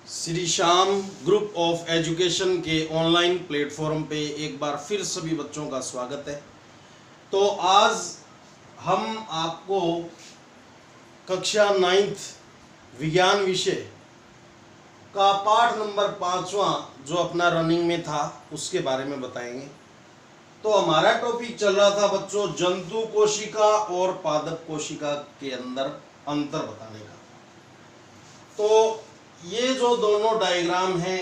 Shri Shyam group of education के online platform पे एक बार फिर सभी बच्चों का स्वागत है। तो आज हम आपको कक्षा 9th विज्ञान विषय का पाठ नंबर 5वां जो अपना रनिंग में था उसके बारे में बताएंगे। तो हमारा टॉपिक चल रहा था बच्चों जंतु कोशिका और पादप कोशिका के अंदर अंतर बताने का। तो ये जो दोनों डायग्राम हैं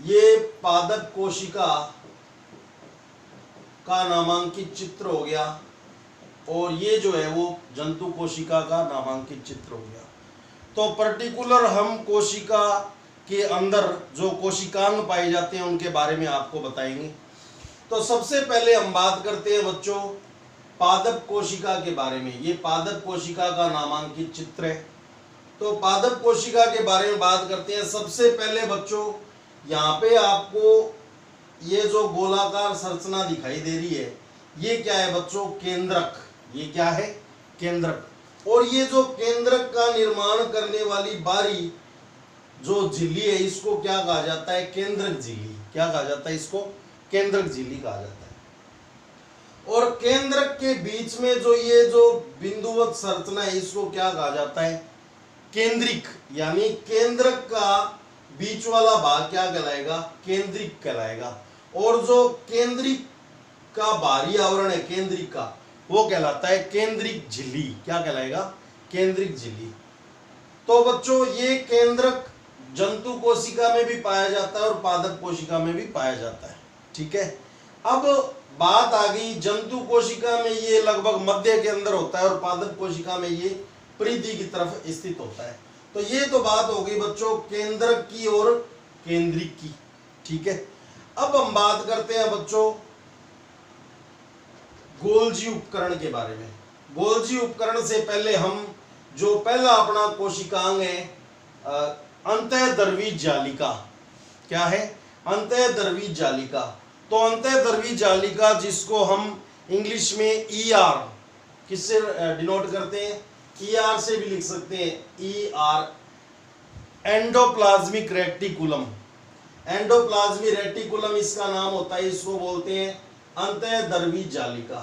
ये पादप कोशिका का नामांकित चित्र हो गया और ये जो है वो जंतु कोशिका का नामांकित चित्र हो गया। तो पर्टिकुलर हम कोशिका के अंदर जो कोशिकांग पाए जाते हैं उनके बारे में आपको बताएंगे। तो सबसे पहले हम बात करते हैं बच्चों पादप कोशिका के बारे में। ये पादप कोशिका का नामांकित चित्र है। तो पादप कोशिका के बारे में बात करते हैं। सबसे पहले बच्चों यहाँ पे आपको ये जो गोलाकार संरचना दिखाई दे रही है ये क्या है बच्चों? केंद्रक। ये क्या है? केंद्रक। और ये जो केंद्रक का निर्माण करने वाली बारी जो झिल्ली है इसको क्या कहा जाता है? केंद्रक झिल्ली। क्या कहा जाता है इसको? केंद्रक झिल्ली कहा जाता है। और केंद्रक के बीच में जो ये जो बिंदुवत संरचना है इसको क्या कहा जाता है? केंद्रिक। यानी केंद्रक का बीच वाला भाग क्या कहलाएगा? केंद्रिक कहलाएगा। और जो केंद्रिक का बाहरी आवरण है केंद्रिक का वो कहलाता है केंद्रिक झिल्ली। क्या कहलाएगा? केंद्रिक झिल्ली। तो बच्चों ये केंद्रक जंतु कोशिका में भी पाया जाता है और पादप कोशिका में भी पाया जाता है। ठीक है। अब बात आ गई जंतु कोशिका में ये लगभग मध्य के अंदर होता है और पादप कोशिका में ये परिधि की तरफ स्थित होता है। तो ये तो बात हो गई बच्चों केंद्रक की और केंद्रिक की। ठीक है। अब हम बात करते हैं बच्चों गोल्जी उपकरण के बारे में। गोल्जी उपकरण से पहले हम जो पहला अपना कोशिकांग है अंतःद्रवी जालिका। क्या है? अंतःद्रवी जालिका। तो अंतःद्रवी जालिका जिसको हम इंग्लिश में ER किससे डिनोट करते हैं? ER से भी लिख सकते हैं। ER endoplasmic reticulum. Endoplasmic reticulum इसका नाम होता है। इसको बोलते हैं अंतःद्रवी जालिका।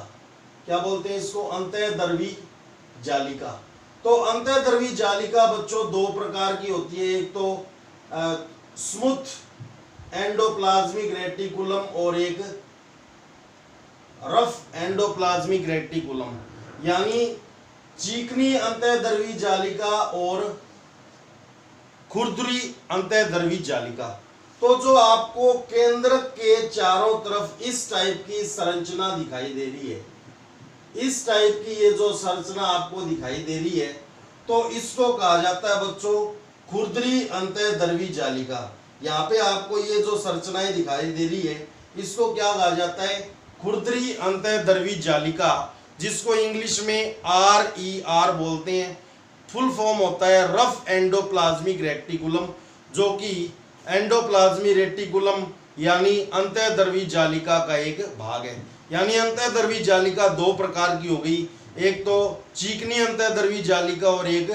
क्या बोलते हैं इसको? अंतःद्रवी जालिका। तो अंतःद्रवी जालिका बच्चों दो प्रकार की होती है। एक तो स्मूथ एंडोप्लाज्मिक रेटिकुलम और एक रफ एंडोप्लाज्मिक रेटिकुलम। यानी चिकनी अंतःद्रवी जालिका और खुरदरी अंतःद्रवी जालिका। तो जो आपको केंद्रक के चारों तरफ इस टाइप की संरचना दिखाई दे रही है, इस टाइप की ये जो संरचना आपको दिखाई दे रही है तो इसको कहा जाता है बच्चों खुरदरी अंतःद्रवी जालिका। यहाँ पे आपको ये जो संरचनाएं दिखाई दे रही है इसको क्या कहा जाता है? खुरदरी अंतःद्रवी जालिका, जिसको इंग्लिश में RER बोलते हैं। फुल फॉर्म होता है रफ एंडोप्लाज्मिक रेटिकुलम, जो कि एंडोप्लाज्मिक रेटिकुलम यानी अंतःद्रवी जालिका का एक भाग है। यानी अंतःद्रवी जालिका दो प्रकार की हो गई, एक तो चिकनी अंतःद्रवी जालिका और एक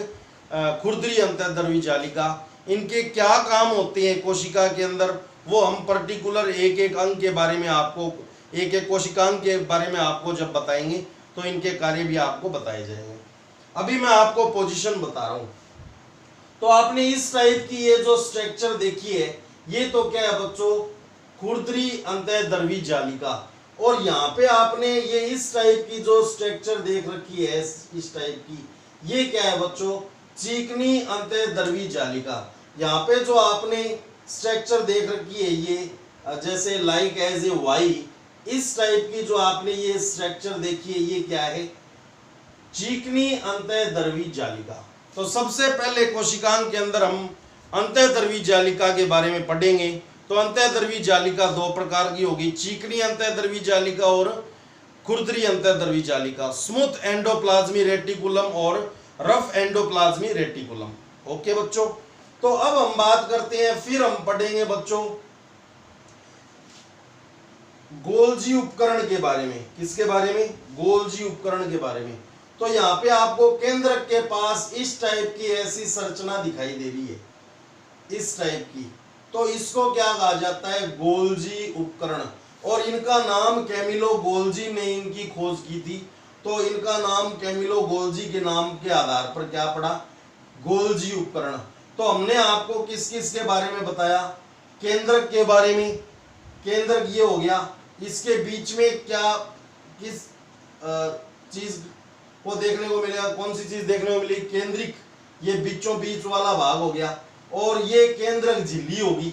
खुरदरी अंतःद्रवी जालिका। इनके क्या काम होते हैं कोशिका के अंदर वो हम पर्टिकुलर एक एक अंग के बारे में आपको, एक एक कोशिकांग के बारे में आपको जब बताएंगे तो इनके कार्य भी आपको बताए जाएंगे। अभी मैं आपको पोजीशन बता रहा हूं। तो आपने इस टाइप की ये जो स्ट्रक्चर देखी है ये तो क्या है बच्चों? खुरदरी अंतःद्रवी जालिका। और यहाँ पे आपने ये इस टाइप की जो स्ट्रक्चर देख रखी है इस टाइप की ये क्या है बच्चों? चिकनी अंतःद्रवी जालिका। यहाँ पे जो आपने स्ट्रक्चर देख रखी है ये जैसे लाइक एज ए वाई, इस टाइप की जो आपने ये स्ट्रक्चर देखी है ये क्या है? चिकनी अंतःद्रवी जालिका। तो सबसे पहले कोशिकांग के अंदर हम अंतःद्रवी जालिका के बारे में पढ़ेंगे। तो अंतःद्रवी जालिका दो प्रकार की होगी, चिकनी अंतःद्रवी जालिका और खुरदरी अंतःद्रवी जालिका। स्मूथ एंडोप्लाज्मिक रेटिकुलम और रफ एंडोप्लाज्मिक रेटिकुलम। ओके बच्चों। तो अब हम बात करते हैं, फिर हम पढ़ेंगे बच्चों गोल्जी उपकरण के बारे में। किसके बारे में? गोल्जी उपकरण के बारे में। तो यहाँ पे आपको केंद्रक के पास इस टाइप की ऐसी संरचना दिखाई दे रही है। इस टाइप की, तो इसको क्या कहा जाता है, गोल्जी उपकरण। और इनका नाम कैमिलो गोल्जी ने इनकी खोज की थी, तो इनका नाम कैमिलो गोल्जी के नाम के आधार पर क्या पड़ा, गोल्जी उपकरण। तो हमने आपको किस किस के बारे में बताया, केंद्रक के बारे में, केंद्रक ये हो गया, इसके बीच में क्या किस चीज को देखने को मिलेगा, कौन सी चीज देखने को मिली, केंद्रिक, ये बीचों बीच वाला भाग हो गया, और ये केंद्रक झिल्ली होगी,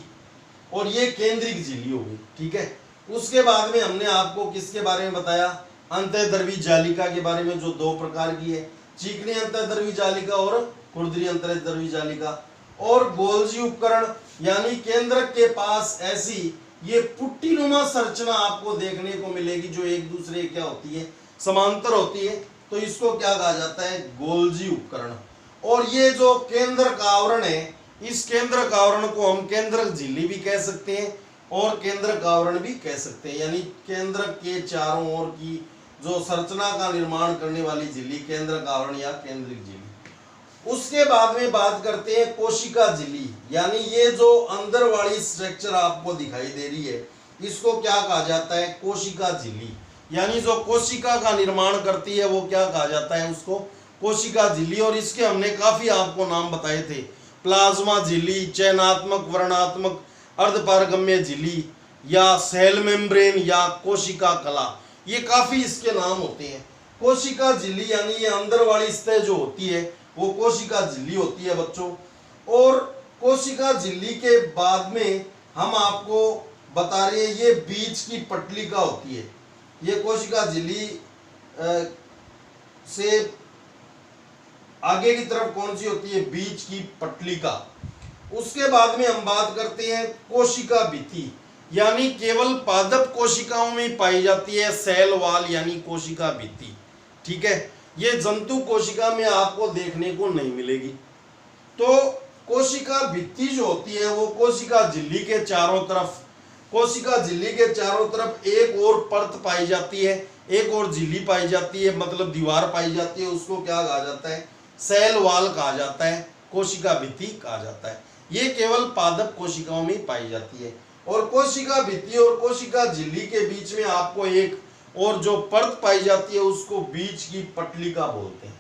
और ये केंद्रिक झिल्ली होगी, ठीक है। उसके बाद में हमने आपको किसके बारे में बताया, अंतःद्रवी जालिका के बारे में, जो दो प्रकार की है, चिकनी अंतःद्रवी जालिका और खुरदरी अंतःद्रवी जालिका। और गोल्जी उपकरण यानी केंद्रक के पास ऐसी ये पुट्टीनुमा संरचना आपको देखने को मिलेगी, जो एक दूसरे क्या होती है, समांतर होती है, तो इसको क्या कहा जाता है, गोल्जी उपकरण। और ये जो केंद्रक आवरण है, इस केंद्रक आवरण को हम केंद्रक झिल्ली भी कह सकते हैं और केंद्रक आवरण भी कह सकते हैं, यानी केंद्रक के चारों ओर की जो संरचना का निर्माण करने वाली झिल्ली केंद्रक आवरण या केंद्रिक झिल्ली। उसके बाद में बात करते हैं कोशिका झिल्ली, यानी ये जो अंदर वाली स्ट्रक्चर आपको दिखाई दे रही है, इसको क्या कहा जाता है, कोशिका झिल्ली, यानी जो कोशिका का निर्माण करती है वो क्या कहा जाता है, उसको कोशिका झिल्ली। और इसके हमने काफी आपको नाम बताए थे, प्लाज्मा झिल्ली, चयनात्मक, वर्णात्मक, अर्धपारगम्य झिल्ली, या सेल मेम्ब्रेन, या कोशिका कला, ये काफी इसके नाम होते हैं। कोशिका झिल्ली यानी ये अंदर वाली सतह जो होती है वो कोशिका झिल्ली होती है बच्चों। और कोशिका झिल्ली के बाद में हम आपको बता रहे हैं ये बीच की पटलिका होती है, ये कोशिका झिल्ली से आगे की तरफ कौन सी होती है, बीच की पटलिका। उसके बाद में हम बात करते हैं कोशिका भित्ति, यानी केवल पादप कोशिकाओं में पाई जाती है सेल वाल यानी कोशिका भित्ति, ठीक है, ये जंतु कोशिका में आपको देखने को नहीं मिलेगी। तो कोशिका भित्ति जो होती है वो कोशिका झिल्ली के चारों तरफ, कोशिका झिल्ली के चारों तरफ एक और परत पाई जाती है, एक और झिल्ली पाई जाती है, मतलब दीवार पाई जाती है, उसको क्या कहा जाता है, सेल वाल कहा जाता है, कोशिका भित्ति कहा जाता है। ये केवल पादप कोशिकाओं में पाई जाती है। और कोशिका भित्ति और कोशिका झिल्ली के बीच में आपको एक और जो परत पाई जाती है उसको बीच की पटलिका बोलते हैं,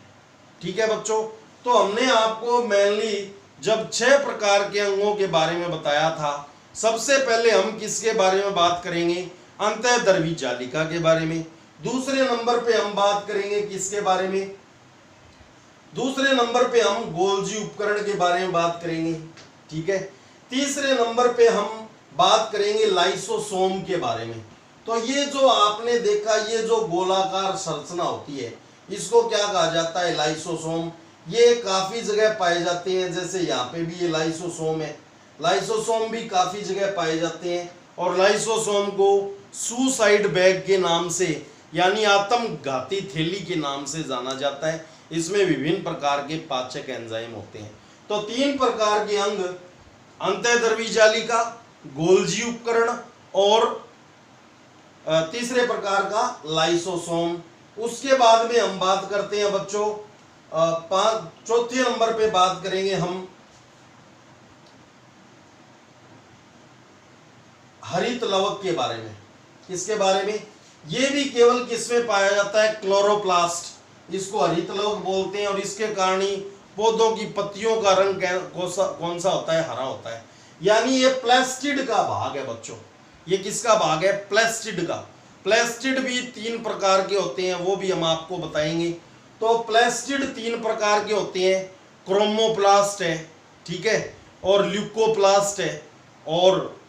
ठीक है बच्चों। तो हमने आपको मेनली जब 6 प्रकार के अंगों के बारे में बताया था, सबसे पहले हम किसके बारे में बात करेंगे, अंतःद्रवी जालिका के बारे में। दूसरे नंबर पे हम बात करेंगे किसके बारे में, दूसरे नंबर पे हम गोल्जी उपकरण के बारे में बात करेंगे, ठीक है। तीसरे नंबर पे हम बात करेंगे लाइसोसोम के बारे में। तो ये जो आपने देखा, ये जो गोलाकार संरचना होती है इसको क्या कहा जाता है, लाइसोसोम। ये काफी जगह पाए जाते हैं, जैसे यहाँ पे भी ये लाइसोसोम है, लाइसोसोम भी काफी जगह पाए जाते हैं। और लाइसोसोम को सुसाइड बैग के नाम से यानी आत्मघाती थैली के नाम से जाना जाता है। इसमें विभिन्न प्रकार के पाचक एंजाइम होते हैं। तो 3 प्रकार के अंग, अंतःद्रवी जालिका, गोल्जी उपकरण और तीसरे प्रकार का लाइसोसोम। उसके बाद में हम बात करते हैं बच्चों, चौथे नंबर पे बात करेंगे हम हरित लवक के बारे में। किसके बारे में, ये भी केवल किसमें पाया जाता है, क्लोरोप्लास्ट, इसको हरित लवक बोलते हैं। और इसके कारण ही पौधों की पत्तियों का रंग कौन सा होता है, हरा होता है। यानी ये प्लास्टिड का भाग है बच्चों, ये किसका भाग है, प्लास्टिड का। प्लास्टिड भी 3 प्रकार के होते हैं, वो भी हम आपको बताएंगे। तो प्लास्टिड 3 प्रकार के होते हैं, क्रोमोप्लास्ट है, ठीक है, और ल्यूकोप्लास्ट है, और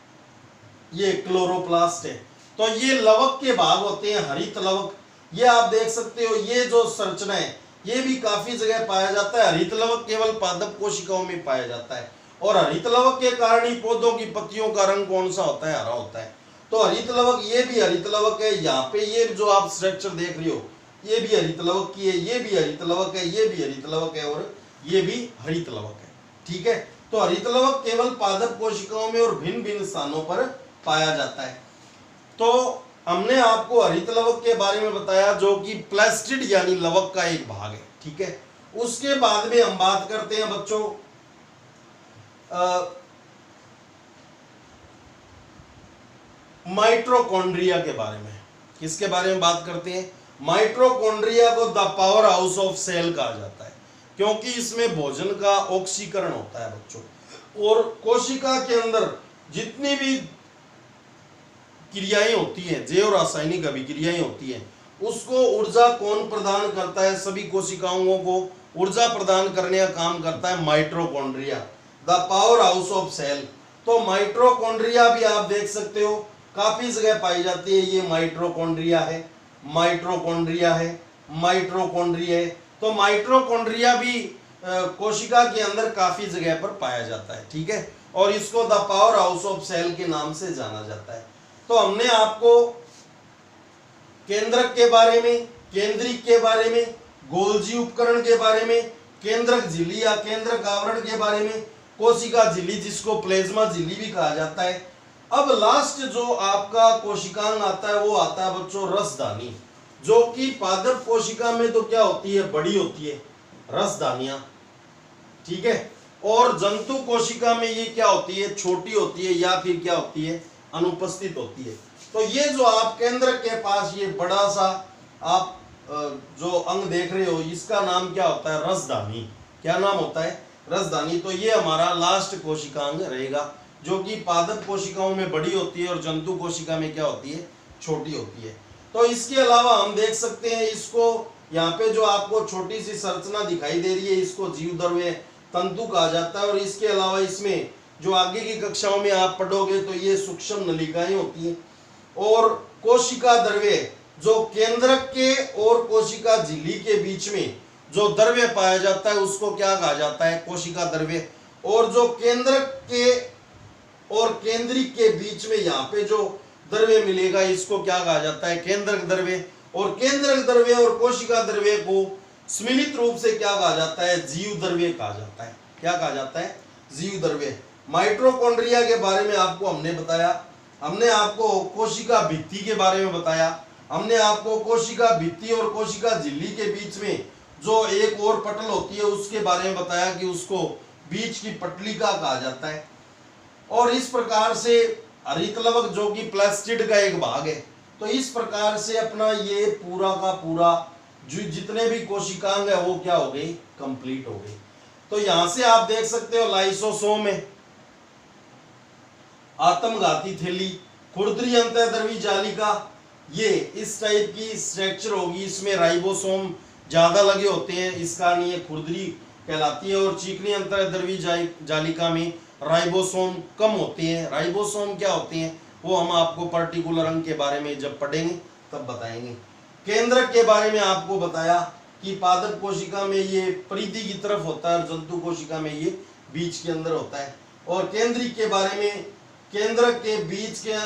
ये क्लोरोप्लास्ट है। तो ये लवक के भाग होते हैं, हरित लवक। ये आप देख सकते हो, ये जो संरचना है ये भी काफी जगह पाया जाता है। हरित लवक केवल पादप कोशिकाओं में पाया जाता है, और हरित लवक के कारण ही पौधों की पत्तियों का रंग कौन सा होता है, हरा होता है। तो हरित लवक, ये भी हरित लवक है। यहाँ पे ये जो आप स्ट्रक्चर देख रहे हो ये भी हरित लवक की है, ये भी हरित लवक है, ये भी हरित लवक है, और ये भी हरित लवक है, ठीक है। तो हरित लवक केवल पादप कोशिकाओं में और भिन्न भिन्न स्थानों पर पाया जाता है। तो हमने आपको हरित लवक के बारे में बताया, जो कि प्लास्टिड यानी लवक का एक भाग है, ठीक है। उसके बाद में हम बात करते हैं बच्चों माइटोकॉन्ड्रिया के बारे में। किसके बारे में बात करते हैं? माइटोकॉन्ड्रिया को the power house of cell कहा जाता है, क्योंकि इसमें भोजन का ऑक्सीकरण होता है बच्चों। और कोशिका के अंदर जितनी भी क्रियाएं होती हैं, जैव रासायनिक अभिक्रियाएं होती हैं, उसको ऊर्जा कौन प्रदान करता है? सभी कोशिकाओं को ऊर्जा प्रदान करने का काम करता है mitochondria, the power house of cell. तो माइटोकॉन्ड्रिया भी आप देख सकते हो काफी जगह पाई जाती है। ये माइटोकॉन्ड्रिया है, माइटोकॉन्ड्रिया है, माइटोकॉन्ड्रिया है। तो माइटोकॉन्ड्रिया भी कोशिका के अंदर काफी जगह पर पाया जाता है, ठीक है। और इसको the power house of cell के नाम से जाना जाता है। तो हमने आपको केंद्रक के बारे में, केंद्रिक के बारे में, गोल्जी उपकरण के बारे में, केंद्रक झिल्ली या केंद्रक आवरण के बारे में, कोशिका झिल्ली जिसको प्लेज्मा झिल्ली भी कहा जाता है। अब लास्ट जो आपका कोशिकांग आता है वो आता है बच्चों रसदानी, जो कि पादप कोशिका में तो क्या होती है? बड़ी होती है रसदानियां, ठीक है। और जंतु कोशिका में ये क्या होती है? छोटी होती है या फिर क्या होती है? अनुपस्थित होती है। तो ये जो आप केंद्र के पास ये बड़ा सा आप जो अंग देख रहे हो, इसका नाम क्या होता है? रसदानी। क्या नाम होता है? रसदानी। तो ये हमारा लास्ट कोशिकांग रहेगा, जो कि पादप कोशिकाओं में बड़ी होती है और जंतु कोशिका में क्या होती है? छोटी होती है। तो इसके अलावा हम देख सकते हैं इसको, यहाँ पे जो आपको छोटी सी संरचना दिखाई दे रही है, इसको जीवद्रव्य तंतु कहा जाता है। और इसके अलावा इसमें जो आगे की कक्षाओं में आप पढ़ोगे तो ये सूक्ष्म नलिकाएं होती हैं। और कोशिका द्रव्य, जो केंद्रक के और कोशिका झिल्ली के बीच में जो द्रव्य पाया जाता है उसको क्या कहा जाता है? कोशिका द्रव्य। और जो केंद्रक के और केंद्रिक के बीच में यहाँ पे जो द्रव्य मिलेगा इसको क्या कहा जाता है? केंद्रक द्रव्य। और केंद्रक द्रव्य और कोशिका द्रव्य को सम्मिलित रूप से क्या कहा जाता है? जीव द्रव्य कहा जाता है। क्या कहा जाता है? जीव द्रव्य। माइटोकॉन्ड्रिया के बारे में आपको हमने बताया, हमने आपको कोशिका भित्ति के बारे में बताया, हमने आपको कोशिका भित्ति और कोशिका झिल्ली के बीच में जो एक और पटल होती है उसके बारे में बताया कि उसको बीच की पटलिका कहा जाता है। और इस प्रकार से हरितलवक जो कि प्लास्टिड का एक भाग है, तो इस प्रकार से अपना ये पूरा का पूरा जो जितने भी कोशिकांग है वो क्या हो गई? कंप्लीट हो गई। तो यहां से आप देख सकते हो लाइसोसोम है, आत्मघाती थैली, खुरदरी अंतःद्रवी जालिका, ये इस टाइप की स्ट्रक्चर होगी। इसमें राइबोसोम ज्यादा लगे होते हैं, इस कारण ये खुरदरी कहलाती है। और चिकनी अंतःद्रवी जालिका में राइबोसोम कम होते हैं। राइबोसोम क्या होते हैं वो हम आपको पर्टिकुलर अंग के बारे में जब पढ़ेंगे तब बताएंगे। केंद्रक के बारे में आपको बताया कि पादप कोशिका में ये परिधि की तरफ होता है और जंतु कोशिका में ये बीच के अंदर होता है। और केंद्रिक के बारे में, केंद्रक के बीच के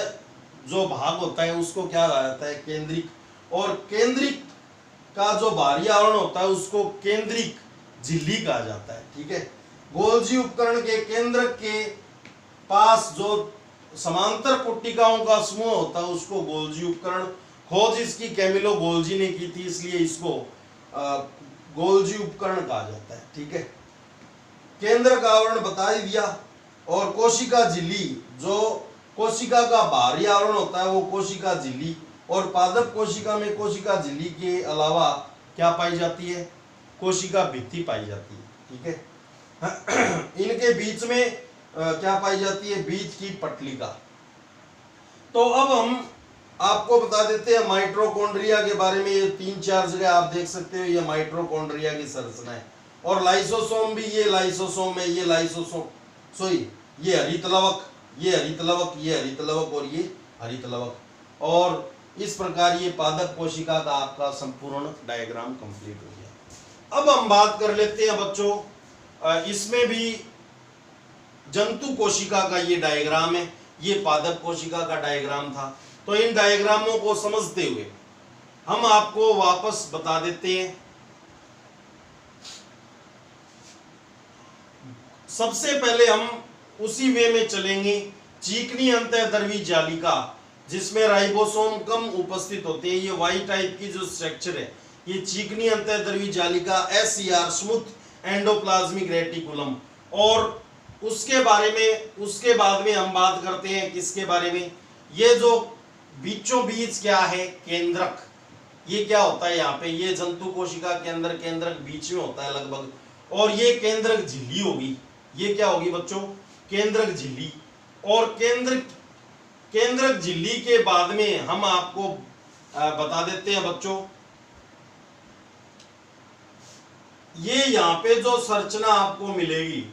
जो भाग होता है उसको क्या कहा जाता है? केंद्रिक। और केंद्रिक का जो बाहरी आवरण होता है उसको केंद्रिक झिल्ली कहा जाता है, ठीक है। गोल्जी उपकरण के केंद्रक के पास जो समांतर पुट्टिकाओं का समूह होता है उसको गोल्जी उपकरण, खोज इसकी कैमिलो गोल्जी ने की थी इसलिए इसको गोल्जी उपकरण कहा जाता है, ठीक है। केंद्र का आवरण बता ही दिया। और कोशिका झिल्ली, जो कोशिका का बाहरी आवरण होता है वो कोशिका झिल्ली। और पादप कोशिका में कोशिका झिल्ली के अलावा क्या पाई जाती है? कोशिका भित्ति पाई जाती है, ठीक है। इनके बीच में क्या पाई जाती है? बीच की पटलिका। तो अब हम आपको बता देते हैं माइटोकॉन्ड्रिया के बारे में। ये 3-4 जगह आप देख सकते हो ये माइटोकॉन्ड्रिया की संरचना है। और लाइसोसोम भी, ये लाइसोसोम है, ये लाइसोसोम, सॉरी ये हरितलवक, ये हरितलवक, ये हरितलवक और ये हरितलवक। और इस प्रकार ये पादप कोशिका का आपका संपूर्ण डायग्राम कंप्लीट हो गया। अब हम बात कर लेते हैं बच्चों, इसमें भी जंतु कोशिका का ये डायग्राम है, ये पादप कोशिका का डायग्राम था। तो इन डायग्रामों को समझते हुए हम आपको वापस बता देते हैं। सबसे पहले हम उसी वे में चलेंगे, चिकनी अंतःद्रवी जालिका जिसमें राइबोसोम कम उपस्थित होते हैं। ये वाई टाइप की जो स्ट्रक्चर है ये चिकनी अंतःद्रवी जालिका, SER स्मूथ एंडोप्लाज्मिक रेटिकुलम। और उसके बारे में, उसके बाद में हम बात करते हैं किसके बारे में? ये जो बीचों बीच क्या है, केंद्रक, ये क्या होता है यहाँ पे, ये जंतु कोशिका के अंदर केंद्रक बीच में होता है लगभग, और ये केंद्रक झिल्ली होगी, ये क्या होगी बच्चों, केंद्रक झिल्ली। और केंद्रक झिल्ली के बाद में हम आपको बता देते हैं बच्चों, ये यहाँ पे जो संरचना आपको मिलेगी,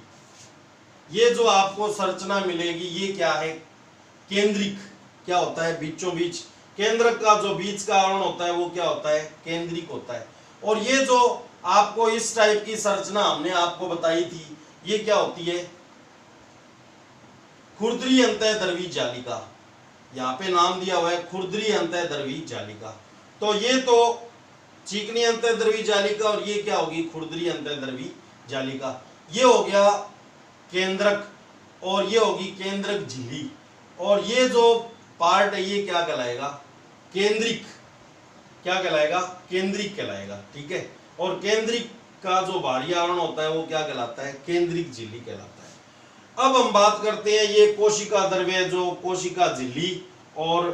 ये जो आपको संरचना मिलेगी, ये क्या है, केंद्रिक, क्या होता है, बीचों बीच, केंद्रक का जो बीच का आवरण होता है वो क्या होता है, केंद्रिक होता है। और ये जो आपको इस टाइप की संरचना हमने आपको बताई थी, ये क्या होती है, खुरदरी अंतःद्रवी जालिका, यहाँ पे नाम दिया हुआ है खुरदरी अंतःद्रवी जालिका। तो ये तो चिकनी अंतःद्रवी जालिका और ये क्या होगी, खुरदरी अंतःद्रवी जालिका। ये हो गया केंद्रक और ये होगी केंद्रक झिल्ली, और ये जो पार्ट है ये क्या कहलाएगा, केंद्रिक, क्या कहलाएगा, केंद्रिक कहलाएगा, ठीक है। और केंद्रिक का जो बाहरी आवरण होता है वो क्या कहलाता है, केंद्रिक झिल्ली कहलाता है। अब हम बात करते हैं ये कोशिका द्रव्य, जो कोशिका झिल्ली और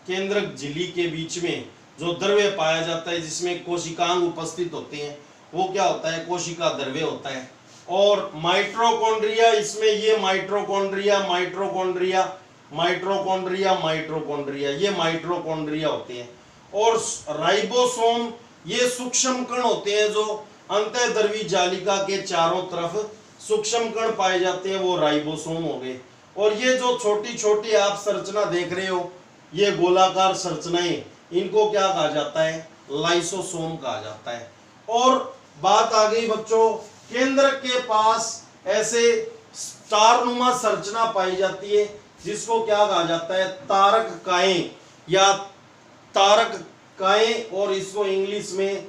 केंद्रक झिल्ली के बीच में जो द्रव्य पाया जाता है जिसमें कोशिकांग उपस्थित होते हैं, वो क्या होता है, कोशिका द्रव्य होता है। और माइटोकॉन्ड्रिया, इसमें ये माइटोकॉन्ड्रिया माइटोकॉन्ड्रिया माइटोकॉन्ड्रिया माइटोकॉन्ड्रिया, ये माइटोकॉन्ड्रिया होते हैं। और राइबोसोम, ये सूक्ष्म कण होते हैं जो अंतःद्रवी जालिका के चारों तरफ सूक्ष्म कण पाए जाते हैं, वो राइबोसोम हो गए। और ये जो छोटी छोटी आप संरचना देख रहे हो, ये गोलाकार संरचनाएं, इनको क्या कहा जाता है, लाइसोसोम कहा जाता है। और बात आ गई बच्चों, केंद्र के पास ऐसे स्टारनुमा संरचना पाई जाती है जिसको क्या कहा जाता है, तारक काएं या तारक काएं, और इसको इंग्लिश में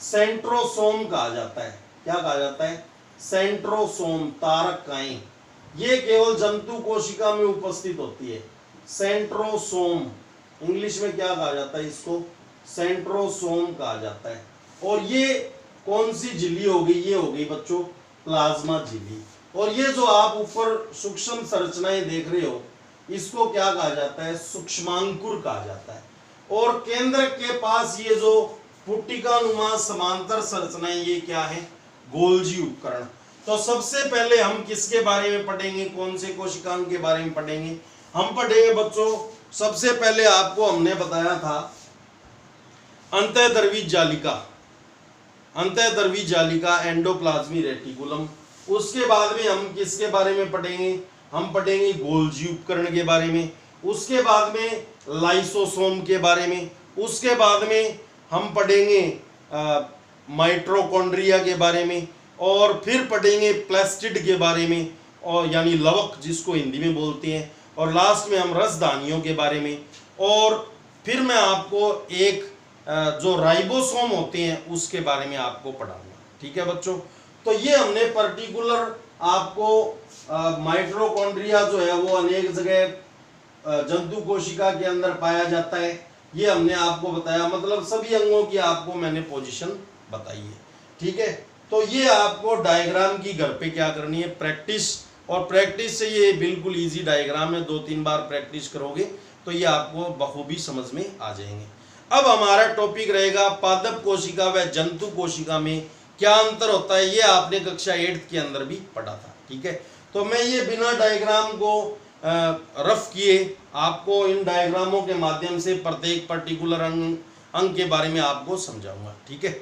सेंट्रोसोम कहा जाता है। क्या कहा जाता है, सेंट्रोसोम, तारक काएं। ये केवल जंतु कोशिका में उपस्थित होती है। सेंट्रोसोम इंग्लिश में क्या कहा जाता है, इसको सेंट्रोसोम कहा जाता है। और ये कौन सी झिल्ली होगी, ये होगी बच्चों प्लाज्मा झिल्ली। और ये जो आप ऊपर सूक्ष्म संरचनाएं देख रहे हो, इसको क्या कहा जाता है, सूक्ष्मांकुर कहा जाता है। और केंद्र के पास ये जो पुट्टिकानुमा समांतर संरचनाएं, ये क्या है, गोल्जी उपकरण। तो सबसे पहले हम किसके बारे में पढ़ेंगे, कौन से कोशिकांग के बारे में पढ़ेंगे, हम पढ़ेंगे बच्चों, सबसे पहले आपको हमने बताया था अंतःद्रवी जालिका, अंतःद्रवी जालिका एंडोप्लाज्मी रेटिकुलम। उसके बाद में हम किसके बारे में पढ़ेंगे, हम पढ़ेंगे गोल्जी उपकरण के बारे में। उसके बाद में लाइसोसोम के बारे में। उसके बाद में हम पढ़ेंगे माइटोकॉन्ड्रिया के बारे में। और फिर पढ़ेंगे प्लास्टिड के बारे में, और यानी लवक जिसको हिंदी में बोलते हैं। और लास्ट में हम रसदानियों के बारे में। और फिर मैं आपको एक जो राइबोसोम होते हैं उसके बारे में आपको पढ़ाऊंगा, ठीक है बच्चों। तो ये हमने पर्टिकुलर आपको माइटोकॉन्ड्रिया जो है वो अनेक जगह जंतु कोशिका के अंदर पाया जाता है, ये हमने आपको बताया, मतलब सभी अंगों की आपको मैंने पोजीशन बताई है, ठीक है। तो ये आपको डायग्राम की घर पे क्या करनी है, प्रैक्टिस। और प्रैक्टिस से ये बिल्कुल इजी डायग्राम है, 2-3 बार प्रैक्टिस करोगे तो ये आपको बखूबी समझ में आ जाएंगे। अब हमारा टॉपिक रहेगा पादप कोशिका व जंतु कोशिका में क्या अंतर होता है, ये आपने कक्षा 8 के अंदर भी पढ़ा था, ठीक है। तो मैं ये बिना डायग्राम को रफ किए आपको इन डायग्रामों के माध्यम से प्रत्येक पर्टिकुलर अंग के बारे में आपको समझाऊंगा, ठीक है।